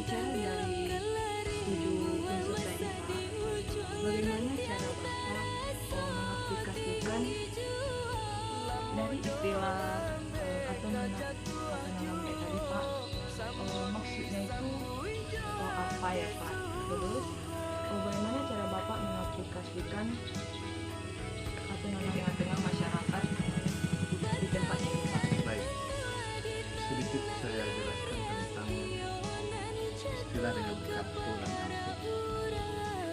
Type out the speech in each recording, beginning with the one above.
berbicara dari 7 unsur tadi Pak, bagaimana cara Bapak mengaplikasikan dari istilah atau nama kayak tadi Pak, maksudnya itu apa ya Pak? Terus bagaimana cara Bapak mengaplikasikan atau nama dengan masyarakat di tempat ini Pak? Baik, sedikit saya jelaskan tentang istilah dengan kartu dan angke.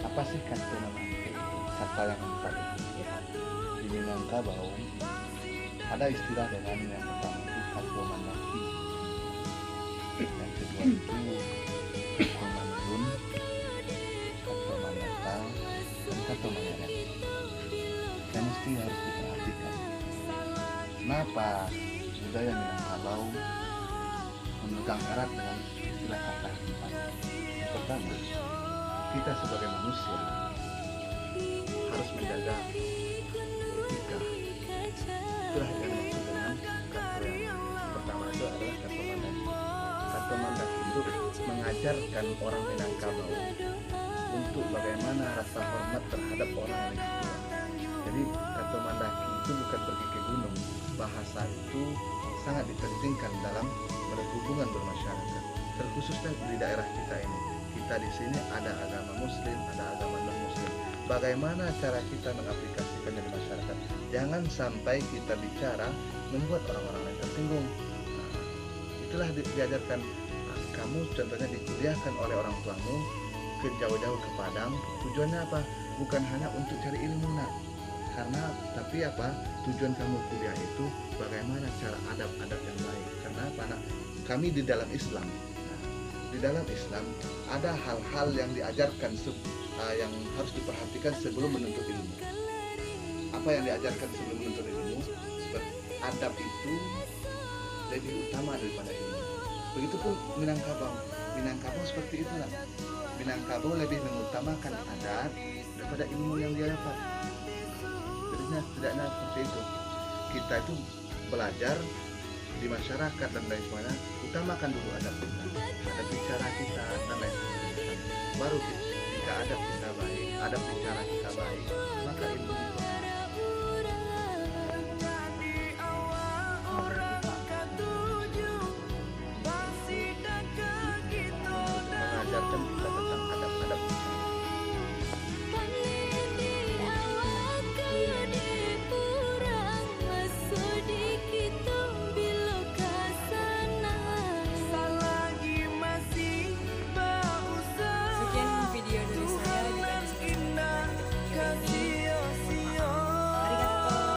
Apa sih kartu dan angke? Kata yang empat itu. Di Minangkabau ada istilah dengan yang pertama itu kartu mandaki, yang kedua itu kartu mandun, kartu mandatal, dan kartu manyaran. Yang mesti harus diperhatikan. Kenapa budaya Minangkabau memegang erat dengan istilah kata empat? Yang pertama, kita sebagai manusia harus menjaga etika. Itulah yang dimaksud dengan kartu yang pertama itu adalah kartu mandaki. Kartu mandaki itu mengajarkan orang Minangkabau untuk bagaimana rasa hormat terhadap orang yang lebih tua. Jadi kartu mandaki itu bukan pergi ke gunung. Bahasa itu sangat dipentingkan dalam berhubungan bermasyarakat. Terkhususnya di daerah kita ini. Kita di sini ada agama Muslim, ada agama non-Muslim. Bagaimana cara kita mengaplikasikannya di masyarakat? Jangan sampai kita bicara membuat orang-orang lain tersinggung. Itulah diajarkan. Kamu contohnya dikuliahkan oleh orang tuamu ke jauh-jauh ke Padang. Tujuannya apa? Bukan hanya untuk cari ilmu nak. Tapi tujuan kamu kuliah itu bagaimana cara adab-adab yang baik. Karena apa nak? Kami di dalam Islam. Di dalam Islam ada hal-hal yang diajarkan yang harus diperhatikan sebelum menuntut ilmu. Apa yang diajarkan sebelum menuntut ilmu? Seperti adab itu lebih utama daripada ilmu. Begitupun Minangkabau seperti itu lah. Minangkabau lebih mengutamakan adat daripada ilmu yang dia dapat. Jadinya tidaknya seperti itu. Kita itu belajar di masyarakat dan lain sebagainya, utamakan dulu adab kita, adab bicara kita dan lain sebagainya. Baru jika adab kita baik, adab bicara kita baik, maka ilmu itu